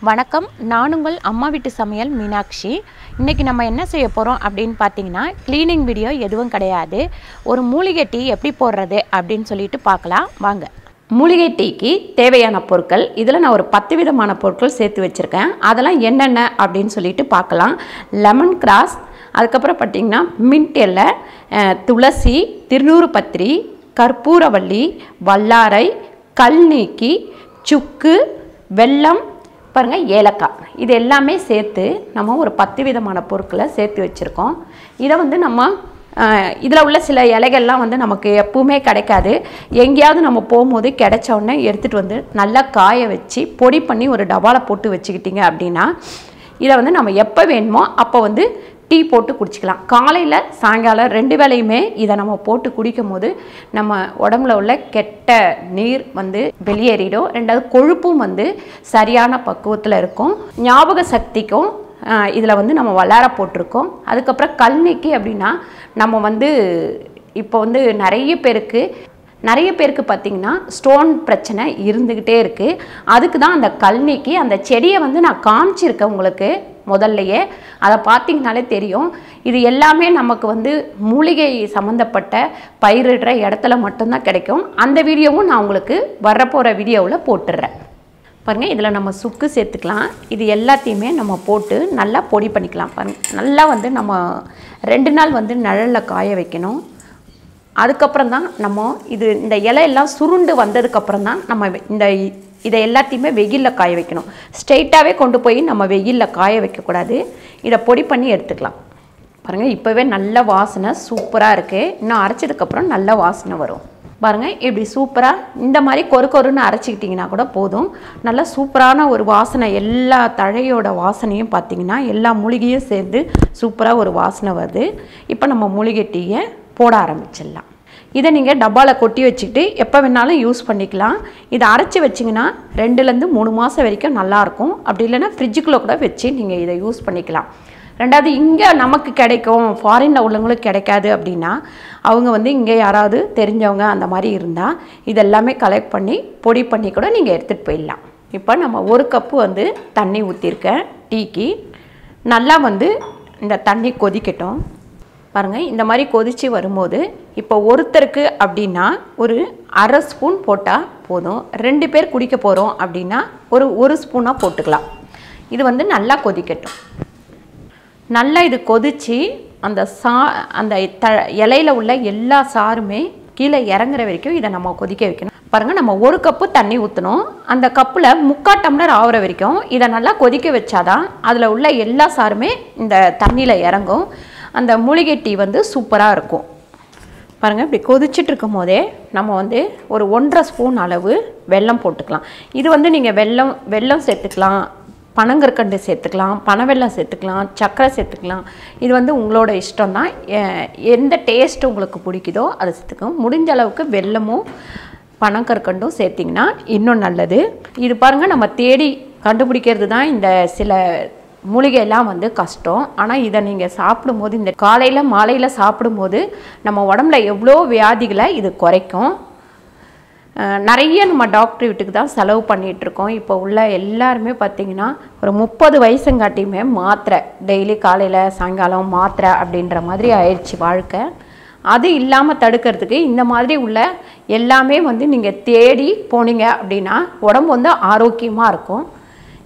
வணக்கம், நான் உங்கள் அம்மா வீட்டு சமையல் மீனாட்சி. இன்றைக்கி நம்ம என்ன செய்ய போகிறோம் அப்படின்னு பார்த்தீங்கன்னா, க்ளீனிங் வீடியோ எதுவும் கிடையாது. ஒரு மூலிகை டீ எப்படி போடுறது அப்படின்னு சொல்லிட்டு பார்க்கலாம் வாங்க. மூலிகை டீக்கு தேவையான பொருட்கள் இதில் நான் ஒரு 10 விதமான பொருட்கள் சேர்த்து வச்சுருக்கேன். அதெல்லாம் என்னென்ன அப்படின்னு சொல்லிட்டு பார்க்கலாம். லெமன் கிராஸ், அதுக்கப்புறம் பார்த்திங்கன்னா மின்ட் இலை, துளசி, திருநூறுபத்திரி, கற்பூரவள்ளி, வல்லாரை, கல்நீக்கி, சுக்கு, வெல்லம், பாருங்கள் ஏலக்காய், இது எல்லாமே சேர்த்து நம்ம ஒரு 10 விதமான பொருட்களை சேர்த்து வச்சுருக்கோம். இதை வந்து நம்ம இதில் உள்ள சில இலைகள்லாம் வந்து நமக்கு எப்பவுமே கிடைக்காது. எங்கேயாவது நம்ம போகும்போது கிடைச்ச உடனே எடுத்துகிட்டு வந்து நல்லா காய வச்சு பொடி பண்ணி ஒரு டப்பாவில் போட்டு வச்சுக்கிட்டிங்க அப்படின்னா இதை வந்து நம்ம எப்போ வேணுமோ அப்போ வந்து டீ போட்டு குடிச்சிக்கலாம். காலையில் சாயங்காலம் 2 வேளையுமே இதை நம்ம போட்டு குடிக்கும் போது நம்ம உடம்புல உள்ள கெட்ட நீர் வந்து வெளியேறிடும். 2வது கொழுப்பும் வந்து சரியான பக்குவத்தில் இருக்கும். ஞாபக சக்திக்கும் இதில் வந்து நம்ம வல்லார போட்டிருக்கோம். அதுக்கப்புறம் கல்நீக்கி அப்படின்னா நம்ம வந்து இப்போ வந்து நிறைய பேருக்கு பார்த்திங்கன்னா ஸ்டோன் பிரச்சனை இருந்துக்கிட்டே இருக்குது. அதுக்கு தான் அந்த கல்நீக்கி, அந்த செடியை வந்து நான் காமிச்சிருக்கேன் உங்களுக்கு முதல்லையே. அதை பார்த்திங்கனாலே தெரியும். இது எல்லாமே நமக்கு வந்து மூலிகை சம்மந்தப்பட்ட பயிரிடுற இடத்துல மட்டும்தான் கிடைக்கும். அந்த வீடியோவும் நான் உங்களுக்கு வரப்போகிற வீடியோவில் போட்டுடுறேன். பாருங்கள், இதில் நம்ம சுக்கு சேர்த்துக்கலாம். இது எல்லாத்தையுமே நம்ம போட்டு நல்லா பொடி பண்ணிக்கலாம். பாருங்கள், நல்லா வந்து நம்ம 2 நாள் வந்து நிழலில் காய வைக்கணும். அதுக்கப்புறம் தான் நம்ம இந்த இலையெல்லாம் சுருண்டு வந்ததுக்கப்புறம் தான் நம்ம இதை எல்லாத்தையுமே வெயிலில் காய வைக்கணும். ஸ்ட்ரெயிட்டாகவே கொண்டு போய் நம்ம வெயிலில் காய வைக்கக்கூடாது. இதை பொடி பண்ணி எடுத்துக்கலாம். பாருங்கள், இப்போவே நல்ல வாசனை சூப்பராக இருக்குது. இன்னும் அரைச்சதுக்கப்புறம் நல்ல வாசனை வரும். பாருங்கள், இப்படி சூப்பராக இந்த மாதிரி கொருன்னு அரைச்சிக்கிட்டிங்கன்னா கூட போதும். நல்லா சூப்பரான ஒரு வாசனை, எல்லா தழையோட வாசனையும் பார்த்திங்கன்னா எல்லா மூலிகையும் சேர்ந்து சூப்பராக ஒரு வாசனை வருது. இப்போ நம்ம மூலிகை டீயை போட ஆரம்பிச்சிடலாம். இதை நீங்கள் டப்பாவில் கொட்டி வச்சுக்கிட்டு எப்போ வேணாலும் யூஸ் பண்ணிக்கலாம். இதை அரைச்சி வச்சிங்கன்னா 2லேருந்து 3 மாதம் வரைக்கும் நல்லாயிருக்கும். அப்படி இல்லைன்னா ஃப்ரிட்ஜுக்குள்ளே கூட வச்சு நீங்கள் இதை யூஸ் பண்ணிக்கலாம். 2வது, இங்கே நமக்கு கிடைக்கும், ஃபாரினில் உள்ளவங்களுக்கு கிடைக்காது அப்படின்னா அவங்க வந்து இங்கே யாராவது தெரிஞ்சவங்க அந்த மாதிரி இருந்தால் இதெல்லாமே கலெக்ட் பண்ணி பொடி பண்ணி கூட நீங்கள் எடுத்துகிட்டு போயிடலாம். இப்போ நம்ம 1 கப்பு வந்து தண்ணி ஊற்றிருக்கேன் டீக்கு. நல்லா வந்து இந்த தண்ணி கொதிக்கட்டும். பாருங்கள், இந்த மாதிரி கொதித்து வரும்போது இப்போ ஒருத்தருக்கு அப்படின்னா ஒரு அரை ஸ்பூன் போட்டால் போதும். 2 பேர் குடிக்க போகிறோம் அப்படின்னா ஒரு ஸ்பூனாக போட்டுக்கலாம். இது வந்து நல்லா கொதிக்கட்டும். நல்லா இது கொதித்து அந்த இலையில் உள்ள எல்லா சாருமே கீழே இறங்குற வரைக்கும் இதை நம்ம கொதிக்க வைக்கணும். பாருங்கள், நம்ம 1 கப்பு தண்ணி ஊற்றணும். அந்த கப்பில் 3/4 டம்ளர் ஆகிற வரைக்கும் இதை நல்லா கொதிக்க வச்சாதான் அதில் உள்ள எல்லா சாருமே இந்த தண்ணியில் இறங்கும். அந்த மூலிகை டீ வந்து சூப்பராக இருக்கும். பாருங்கள், இப்படி கொதிச்சுட்டு இருக்கும் போதே நம்ம வந்து ஒரு 1.5 ஸ்பூன் அளவு வெல்லம் போட்டுக்கலாம். இது வந்து நீங்கள் வெல்லம் சேர்த்துக்கலாம், பனங்கற்கண்டு சேர்த்துக்கலாம், பனவெல்லம் சேர்த்துக்கலாம், சர்க்கரை சேர்த்துக்கலாம். இது வந்து உங்களோட இஷ்டம் தான். எந்த டேஸ்ட் உங்களுக்கு பிடிக்குதோ அதை சேர்த்துக்கலாம். முடிஞ்ச அளவுக்கு வெல்லமும் பனங்கற்கண்டும் சேர்த்திங்கன்னா இன்னும் நல்லது. இது பாருங்கள், நம்ம தேடி கண்டுபிடிக்கிறது தான் இந்த சில மூலிகையெல்லாம் வந்து கஷ்டம். ஆனால் இதை நீங்கள் சாப்பிடும்போது, இந்த காலையில் மாலையில் சாப்பிடும்போது நம்ம உடம்புல எவ்வளோ வியாதிகளை இது குறைக்கும். நிறைய நம்ம டாக்டர் வீட்டுக்கு தான் செலவு பண்ணிகிட்ருக்கோம். இப்போ உள்ள எல்லாருமே பார்த்திங்கன்னா ஒரு 30 வயசுங்காட்டியுமே மாத்திரை, டெய்லி காலையில் சாயங்காலம் மாத்திரை அப்படின்ற மாதிரி ஆயிடுச்சு வாழ்க்கை. அது இல்லாமல் தடுக்கிறதுக்கு இந்த மாதிரி உள்ள எல்லாமே வந்து நீங்கள் தேடி போனீங்க அப்படின்னா உடம்பு வந்து ஆரோக்கியமாக இருக்கும்.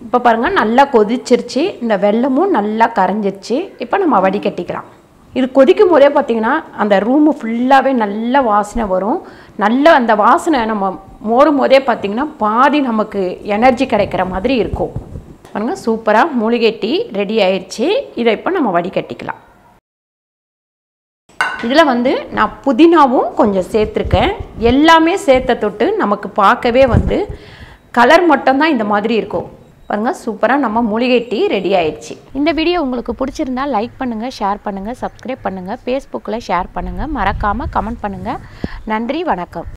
இப்போ பாருங்கள், நல்லா கொதிச்சிருச்சு. இந்த வெல்லமும் நல்லா கரைஞ்சிருச்சு. இப்போ நம்ம வடிகட்டிக்கலாம். இது கொதிக்கும் போதே பார்த்திங்கன்னா அந்த ரூமு ஃபுல்லாகவே நல்ல வாசனை வரும். நல்ல அந்த வாசனை நம்ம மோரும் போதே பார்த்திங்கன்னா பாதி நமக்கு எனர்ஜி கிடைக்கிற மாதிரி இருக்கும். பாருங்கள், சூப்பராக மூலிகை டீ ரெடி ஆயிடுச்சு. இதை இப்போ நம்ம வடிகட்டிக்கலாம். இதில் வந்து நான் புதினாவும் கொஞ்சம் சேர்த்துருக்கேன். எல்லாமே சேர்த்த தொட்டு நமக்கு பார்க்கவே வந்து கலர் மட்டும்தான் இந்த மாதிரி இருக்கும். பாருங்கள், சூப்பராக நம்ம மூலிகை டீ ரெடி ஆயிடுச்சு. இந்த வீடியோ உங்களுக்கு பிடிச்சிருந்தா லைக் பண்ணுங்கள், ஷேர் பண்ணுங்கள், சப்ஸ்கிரைப் பண்ணுங்கள், ஃபேஸ்புக்கில் ஷேர் பண்ணுங்கள், மறக்காமல் கமெண்ட் பண்ணுங்கள். நன்றி, வணக்கம்.